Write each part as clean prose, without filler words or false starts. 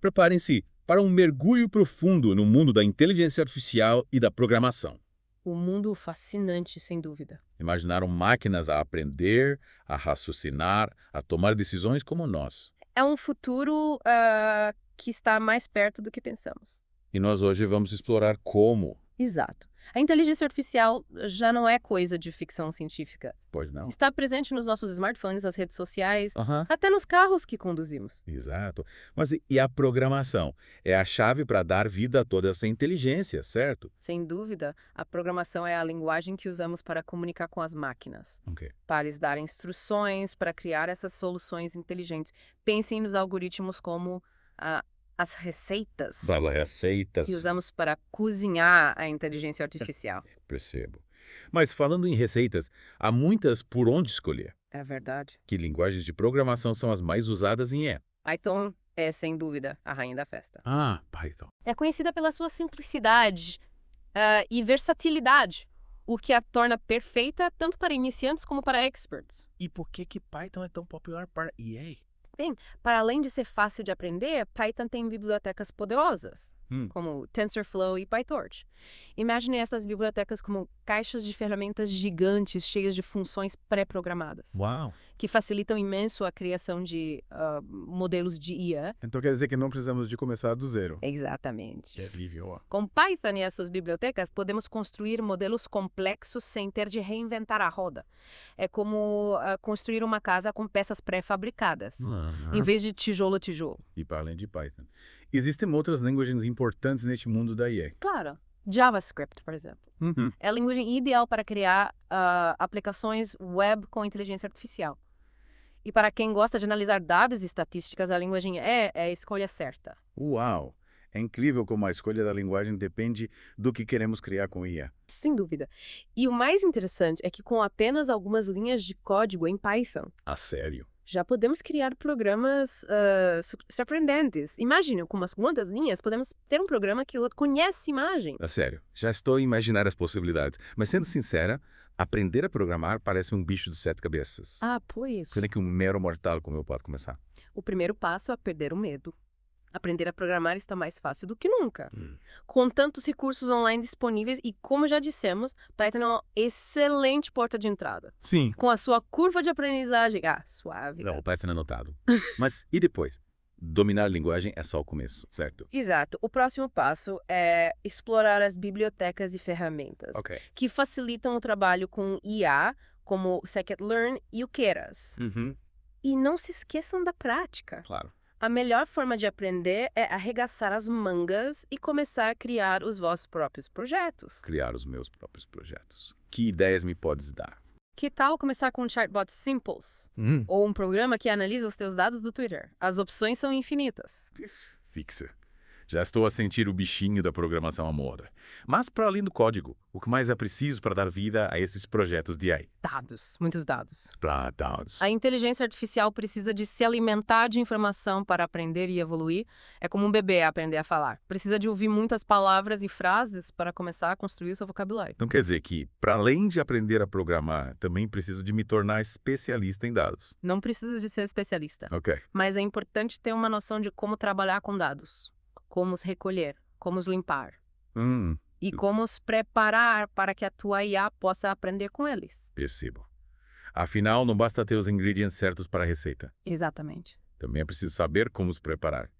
Preparem-se para um mergulho profundo no mundo da inteligência artificial e da programação. O mundo fascinante, sem dúvida. Imaginaram máquinas a aprender, a raciocinar, a tomar decisões como nós. É um futuro que está mais perto do que pensamos. E nós hoje vamos explorar como. Exato. A inteligência artificial já não é coisa de ficção científica. Pois não? Está presente nos nossos smartphones, nas redes sociais, Aham. até nos carros que conduzimos. Exato. Mas e a programação? É a chave para dar vida a toda essa inteligência, certo? Sem dúvida, a programação é a linguagem que usamos para comunicar com as máquinas, Ok. para lhes dar instruções, para criar essas soluções inteligentes. Pensem nos algoritmos como as receitas Para receitas. que usamos para cozinhar a inteligência artificial. Percebo. Mas falando em receitas, há muitas por onde escolher. É verdade. Que linguagens de programação são as mais usadas em E? Python é, sem dúvida, a rainha da festa. Ah, Python. É conhecida pela sua simplicidade e versatilidade, o que a torna perfeita tanto para iniciantes como para experts. E por que Python é tão popular para EA? Para além de ser fácil de aprender, Python tem bibliotecas poderosas, como TensorFlow e PyTorch. Imagine essas bibliotecas como caixas de ferramentas gigantes cheias de funções pré-programadas, Uau! que facilitam imenso a criação de modelos de IA. Então quer dizer que não precisamos de começar do zero. Exatamente. Que alívio, ó. Com Python e as suas bibliotecas, podemos construir modelos complexos sem ter de reinventar a roda. É como construir uma casa com peças pré-fabricadas, em vez de tijolo a tijolo. E para além de Python. Existem outras linguagens importantes neste mundo da IA. Claro. JavaScript, por exemplo. É a linguagem ideal para criar aplicações web com inteligência artificial. E para quem gosta de analisar dados e estatísticas, a linguagem é a escolha certa. Uau! É incrível como a escolha da linguagem depende do que queremos criar com IA. Sem dúvida. E o mais interessante é que com apenas algumas linhas de código em Python, A sério? já podemos criar programas surpreendentes. Imagine, com umas quantas linhas, podemos ter um programa que conhece imagem. A sério, já estou a imaginar as possibilidades. Mas sendo sincera, aprender a programar parece um bicho de 7 cabeças. Pois. Sendo que um mero mortal como eu posso começar. O primeiro passo é perder o medo. Aprender a programar está mais fácil do que nunca. Com tantos recursos online disponíveis e, como já dissemos, Python é uma excelente porta de entrada. Sim. Com a sua curva de aprendizagem, suave. Não, o Python é anotado. Mas e depois? Dominar a linguagem é só o começo, certo? Exato. O próximo passo é explorar as bibliotecas e ferramentas Ok. que facilitam o trabalho com IA, como o Scikit-learn e o Keras. E não se esqueçam da prática. Claro. A melhor forma de aprender é arregaçar as mangas e começar a criar os vossos próprios projetos. Criar os meus próprios projetos. Que ideias me podes dar? Que tal começar com um chatbot simples? Ou um programa que analisa os teus dados do Twitter? As opções são infinitas. Fixa. Já estou a sentir o bichinho da programação à moda. Mas, para além do código, o que mais é preciso para dar vida a esses projetos de AI? Dados. Muitos dados. Para dados. A inteligência artificial precisa de se alimentar de informação para aprender e evoluir. É como um bebê aprender a falar. Precisa de ouvir muitas palavras e frases para começar a construir o seu vocabulário. Então quer dizer que, para além de aprender a programar, também preciso de me tornar especialista em dados. Não precisa de ser especialista. Ok. Mas é importante ter uma noção de como trabalhar com dados. Como os recolher, como os limpar. E como os preparar para que a tua IA possa aprender com eles. Percebo. Afinal, não basta ter os ingredientes certos para a receita. Exatamente. Também é preciso saber como os preparar.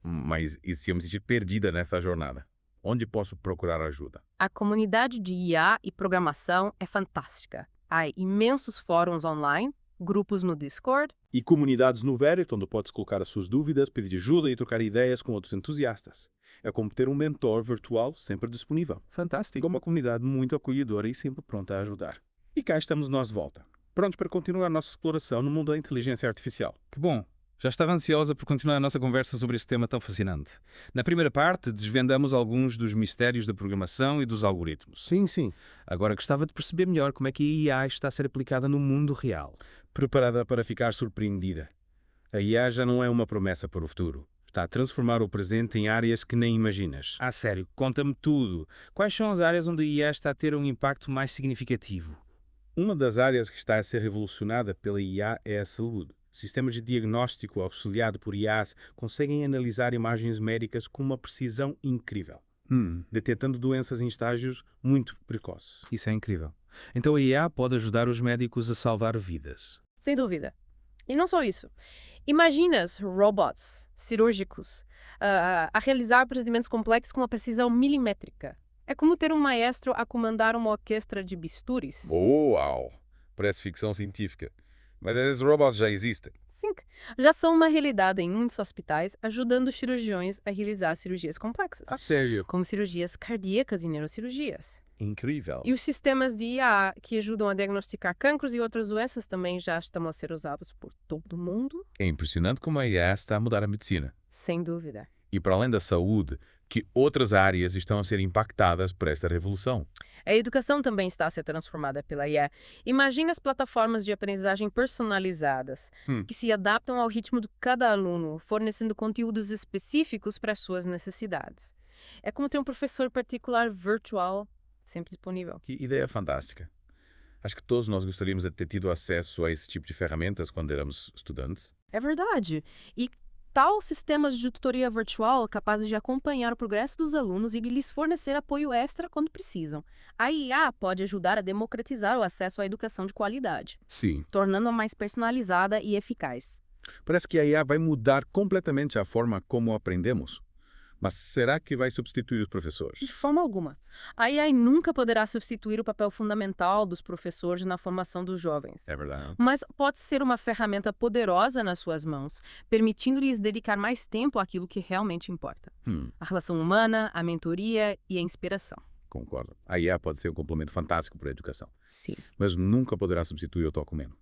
Mas e se eu me sentir perdida nessa jornada? Onde posso procurar ajuda? A comunidade de IA e programação é fantástica. Há imensos fóruns online, grupos no Discord. E comunidades no Reddit, onde podes colocar as suas dúvidas, pedir ajuda e trocar ideias com outros entusiastas. É como ter um mentor virtual sempre disponível. Fantástico. Com uma comunidade muito acolhedora e sempre pronta a ajudar. E cá estamos nós de volta, prontos para continuar a nossa exploração no mundo da inteligência artificial. Que bom. Já estava ansiosa por continuar a nossa conversa sobre este tema tão fascinante. Na primeira parte, desvendamos alguns dos mistérios da programação e dos algoritmos. Sim. Agora gostava de perceber melhor como é que a IA está a ser aplicada no mundo real. Preparada para ficar surpreendida. A IA já não é uma promessa para o futuro. Está a transformar o presente em áreas que nem imaginas. A sério, conta-me tudo. Quais são as áreas onde a IA está a ter um impacto mais significativo? Uma das áreas que está a ser revolucionada pela IA é a saúde. Sistemas de diagnóstico auxiliado por IAs conseguem analisar imagens médicas com uma precisão incrível, detectando doenças em estágios muito precoces. Isso é incrível. Então a IA pode ajudar os médicos a salvar vidas. Sem dúvida. E não só isso. Imagina robots cirúrgicos a realizar procedimentos complexos com uma precisão milimétrica. É como ter um maestro a comandar uma orquestra de bisturis. Uau! Parece ficção científica. Mas esses robôs já existem. Sim, já são uma realidade em muitos hospitais, ajudando os cirurgiões a realizar cirurgias complexas, Sério? como cirurgias cardíacas e neurocirurgias. Incrível. E os sistemas de IA que ajudam a diagnosticar cancros e outras doenças também já estão a ser usados por todo mundo. É impressionante como a IA está a mudar a medicina. Sem dúvida. E para além da saúde, que outras áreas estão a ser impactadas por esta revolução. A educação também está a ser transformada pela IA. Imagina as plataformas de aprendizagem personalizadas, que se adaptam ao ritmo de cada aluno, fornecendo conteúdos específicos para as suas necessidades. É como ter um professor particular virtual sempre disponível. Que ideia fantástica. Acho que todos nós gostaríamos de ter tido acesso a esse tipo de ferramentas quando éramos estudantes. É verdade. E tal sistemas de tutoria virtual capazes de acompanhar o progresso dos alunos e lhes fornecer apoio extra quando precisam. A IA pode ajudar a democratizar o acesso à educação de qualidade, Sim. tornando-a mais personalizada e eficaz. Parece que a IA vai mudar completamente a forma como aprendemos. Mas será que vai substituir os professores? De forma alguma. A AI nunca poderá substituir o papel fundamental dos professores na formação dos jovens. É verdade. Mas pode ser uma ferramenta poderosa nas suas mãos, permitindo-lhes dedicar mais tempo àquilo que realmente importa. A relação humana, a mentoria e a inspiração. Concordo. A IA pode ser um complemento fantástico para a educação, Sim. mas nunca poderá substituir o toque humano.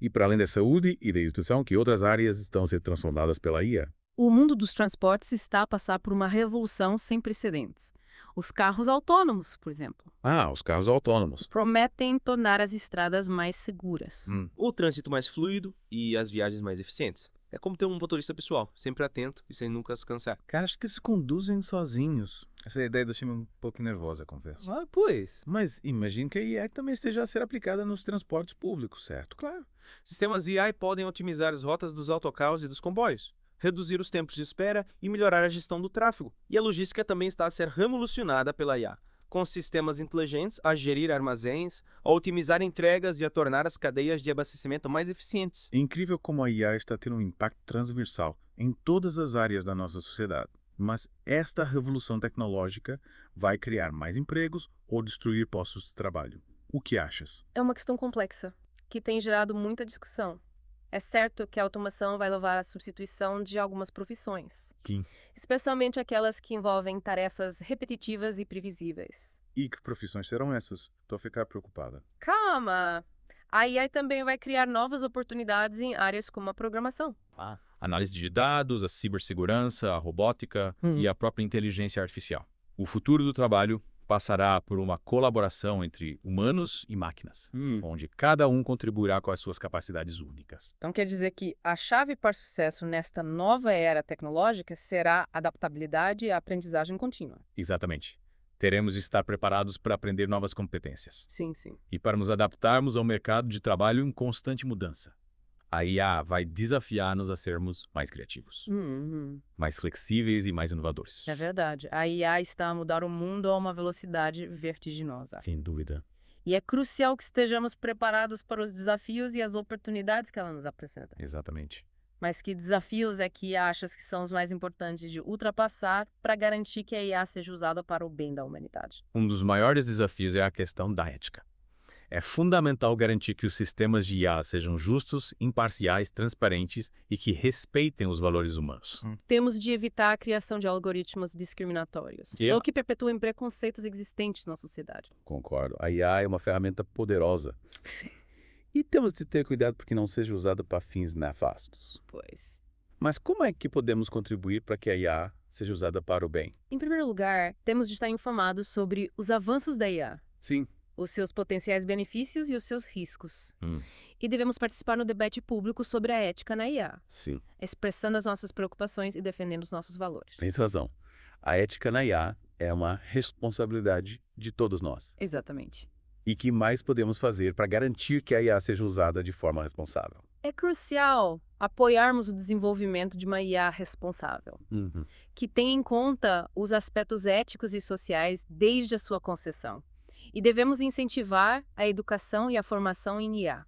E para além da saúde e da educação, que outras áreas estão a ser transformadas pela IA? O mundo dos transportes está a passar por uma revolução sem precedentes. Os carros autônomos, por exemplo, Os carros autônomos. prometem tornar as estradas mais seguras. O trânsito mais fluido e as viagens mais eficientes. É como ter um motorista pessoal, sempre atento e sem nunca se cansar. Cara, acho que se conduzem sozinhos. Essa ideia deixa-me um pouco nervosa, confesso. Pois. Mas imagino que a IA também esteja a ser aplicada nos transportes públicos, certo? Claro. Sistemas AI podem otimizar as rotas dos autocarros e dos comboios, reduzir os tempos de espera e melhorar a gestão do tráfego. E a logística também está a ser revolucionada pela IA, com sistemas inteligentes a gerir armazéns, a otimizar entregas e a tornar as cadeias de abastecimento mais eficientes. É incrível como a IA está tendo um impacto transversal em todas as áreas da nossa sociedade. Mas esta revolução tecnológica vai criar mais empregos ou destruir postos de trabalho. O que achas? É uma questão complexa, que tem gerado muita discussão. É certo que a automação vai levar à substituição de algumas profissões. Sim. Especialmente aquelas que envolvem tarefas repetitivas e previsíveis. E que profissões serão essas? Estou a ficar preocupada. Calma! A AI também vai criar novas oportunidades em áreas como a programação. Análise de dados, a cibersegurança, a robótica e a própria inteligência artificial. O futuro do trabalho passará por uma colaboração entre humanos e máquinas, onde cada um contribuirá com as suas capacidades únicas. Então quer dizer que a chave para o sucesso nesta nova era tecnológica será adaptabilidade e aprendizagem contínua. Exatamente. Teremos de estar preparados para aprender novas competências Sim, sim. e para nos adaptarmos ao mercado de trabalho em constante mudança. A IA vai desafiar-nos a sermos mais criativos, mais flexíveis e mais inovadores. É verdade. A IA está a mudar o mundo a uma velocidade vertiginosa. Sem dúvida. E é crucial que estejamos preparados para os desafios e as oportunidades que ela nos apresenta. Exatamente. Mas que desafios é que achas que são os mais importantes de ultrapassar para garantir que a IA seja usada para o bem da humanidade? Um dos maiores desafios é a questão da ética. É fundamental garantir que os sistemas de IA sejam justos, imparciais, transparentes e que respeitem os valores humanos. Temos de evitar a criação de algoritmos discriminatórios, ou que perpetuem preconceitos existentes na sociedade. Concordo. A IA é uma ferramenta poderosa. E temos de ter cuidado para que não seja usada para fins nefastos. Pois. Mas como é que podemos contribuir para que a IA seja usada para o bem? Em primeiro lugar, temos de estar informados sobre os avanços da IA. Sim. Os seus potenciais benefícios e os seus riscos. E devemos participar no debate público sobre a ética na IA, Sim. expressando as nossas preocupações e defendendo os nossos valores. Tens razão. A ética na IA é uma responsabilidade de todos nós. Exatamente. E que mais podemos fazer para garantir que a IA seja usada de forma responsável? É crucial apoiarmos o desenvolvimento de uma IA responsável, que tenha em conta os aspectos éticos e sociais desde a sua concessão. E devemos incentivar a educação e a formação em IA,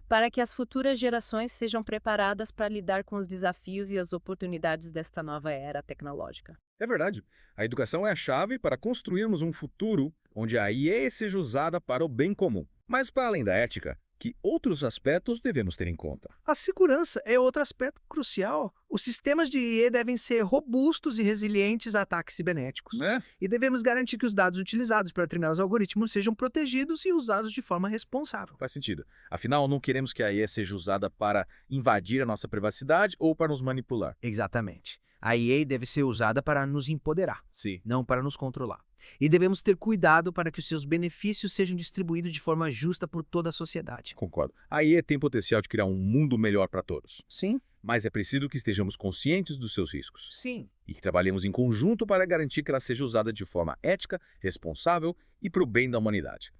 para que as futuras gerações sejam preparadas para lidar com os desafios e as oportunidades desta nova era tecnológica. É verdade. A educação é a chave para construirmos um futuro onde a IA seja usada para o bem comum. Mas, para além da ética, que outros aspectos devemos ter em conta? A segurança é outro aspecto crucial. Os sistemas de IA devem ser robustos e resilientes a ataques cibernéticos. E devemos garantir que os dados utilizados para treinar os algoritmos sejam protegidos e usados de forma responsável. Faz sentido. Afinal, não queremos que a IA seja usada para invadir a nossa privacidade ou para nos manipular. Exatamente. A IA deve ser usada para nos empoderar, Sim. não para nos controlar. E devemos ter cuidado para que os seus benefícios sejam distribuídos de forma justa por toda a sociedade. Concordo. A IA tem potencial de criar um mundo melhor para todos. Sim. Mas é preciso que estejamos conscientes dos seus riscos. Sim. E que trabalhemos em conjunto para garantir que ela seja usada de forma ética, responsável e para o bem da humanidade.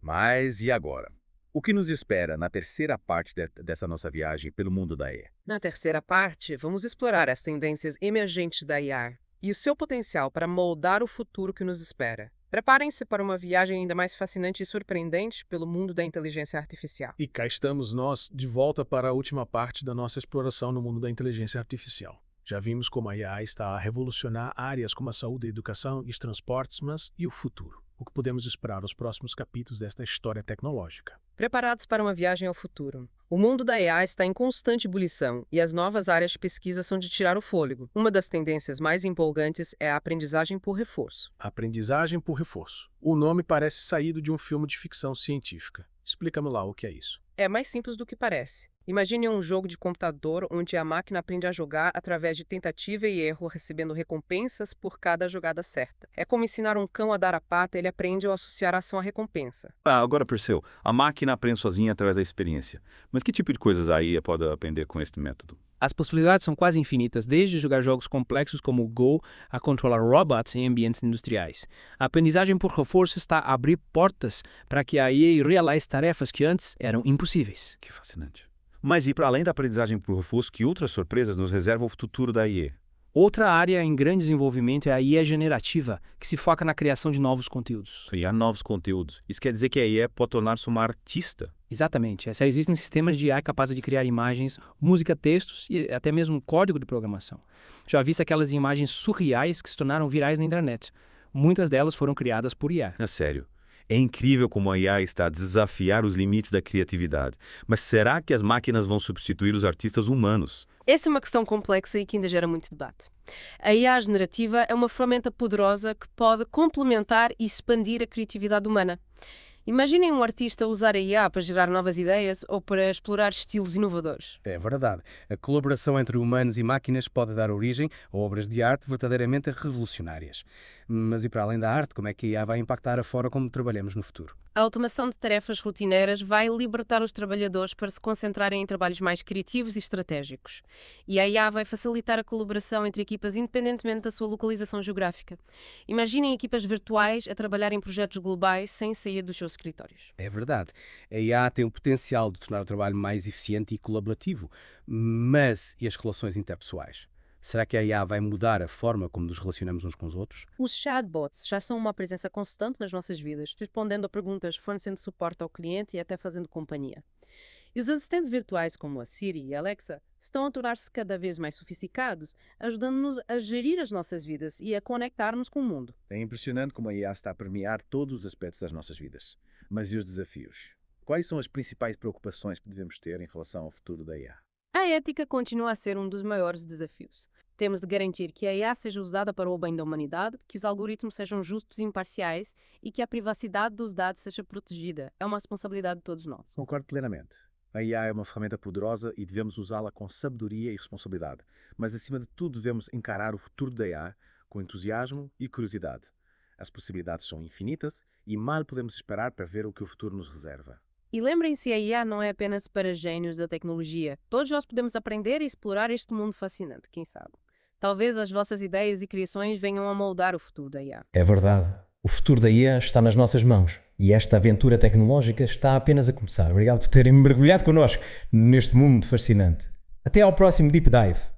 Mas e agora? O que nos espera na terceira parte dessa nossa viagem pelo mundo da IA? Na terceira parte, vamos explorar as tendências emergentes da IA e o seu potencial para moldar o futuro que nos espera. Preparem-se para uma viagem ainda mais fascinante e surpreendente pelo mundo da inteligência artificial. E cá estamos nós, de volta para a última parte da nossa exploração no mundo da inteligência artificial. Já vimos como a IA está a revolucionar áreas como a saúde, a educação, os transportes, mas e o futuro? O que podemos esperar nos próximos capítulos desta história tecnológica? Preparados para uma viagem ao futuro. O mundo da IA está em constante ebulição e as novas áreas de pesquisa são de tirar o fôlego. Uma das tendências mais empolgantes é a aprendizagem por reforço. Aprendizagem por reforço. O nome parece saído de um filme de ficção científica. Explica-me lá o que é isso. É mais simples do que parece. Imagine um jogo de computador onde a máquina aprende a jogar através de tentativa e erro, recebendo recompensas por cada jogada certa. É como ensinar um cão a dar a pata, ele aprende ao associar a ação à recompensa. Agora percebeu. A máquina aprende sozinha através da experiência. Mas que tipo de coisas a IA pode aprender com este método? As possibilidades são quase infinitas, desde jogar jogos complexos como o Go a controlar robots em ambientes industriais. A aprendizagem por reforço está a abrir portas para que a IA realize tarefas que antes eram impossíveis. Que fascinante. Mas e para além da aprendizagem por reforço, que outras surpresas nos reserva o futuro da IA? Outra área em grande desenvolvimento é a IA generativa, que se foca na criação de novos conteúdos. Criar novos conteúdos. Isso quer dizer que a IA pode tornar-se uma artista? Exatamente. Existem sistemas de IA capazes de criar imagens, música, textos e até mesmo código de programação. Já vi aquelas imagens surreais que se tornaram virais na internet. Muitas delas foram criadas por IA. É sério. É incrível como a IA está a desafiar os limites da criatividade. Mas será que as máquinas vão substituir os artistas humanos? Essa é uma questão complexa e que ainda gera muito debate. A IA generativa é uma ferramenta poderosa que pode complementar e expandir a criatividade humana. Imaginem um artista usar a IA para gerar novas ideias ou para explorar estilos inovadores. É verdade. A colaboração entre humanos e máquinas pode dar origem a obras de arte verdadeiramente revolucionárias. Mas e para além da arte, como é que a IA vai impactar a forma como trabalhamos no futuro? A automação de tarefas rotineiras vai libertar os trabalhadores para se concentrarem em trabalhos mais criativos e estratégicos. E a IA vai facilitar a colaboração entre equipas independentemente da sua localização geográfica. Imaginem equipas virtuais a trabalhar em projetos globais sem sair dos seus escritórios. É verdade. A IA tem o potencial de tornar o trabalho mais eficiente e colaborativo. Mas e as relações interpessoais? Será que a IA vai mudar a forma como nos relacionamos uns com os outros? Os chatbots já são uma presença constante nas nossas vidas, respondendo a perguntas, fornecendo suporte ao cliente e até fazendo companhia. E os assistentes virtuais como a Siri e a Alexa estão a tornar-se cada vez mais sofisticados, ajudando-nos a gerir as nossas vidas e a conectar-nos com o mundo. É impressionante como a IA está a permear todos os aspectos das nossas vidas. Mas e os desafios? Quais são as principais preocupações que devemos ter em relação ao futuro da IA? A ética continua a ser um dos maiores desafios. Temos de garantir que a IA seja usada para o bem da humanidade, que os algoritmos sejam justos e imparciais e que a privacidade dos dados seja protegida. É uma responsabilidade de todos nós. Concordo plenamente. A IA é uma ferramenta poderosa e devemos usá-la com sabedoria e responsabilidade. Mas, acima de tudo, devemos encarar o futuro da IA com entusiasmo e curiosidade. As possibilidades são infinitas e mal podemos esperar para ver o que o futuro nos reserva. E lembrem-se, a IA não é apenas para gênios da tecnologia. Todos nós podemos aprender e explorar este mundo fascinante, quem sabe. Talvez as vossas ideias e criações venham a moldar o futuro da IA. É verdade. O futuro da IA está nas nossas mãos. E esta aventura tecnológica está apenas a começar. Obrigado por terem mergulhado connosco neste mundo fascinante. Até ao próximo Deep Dive.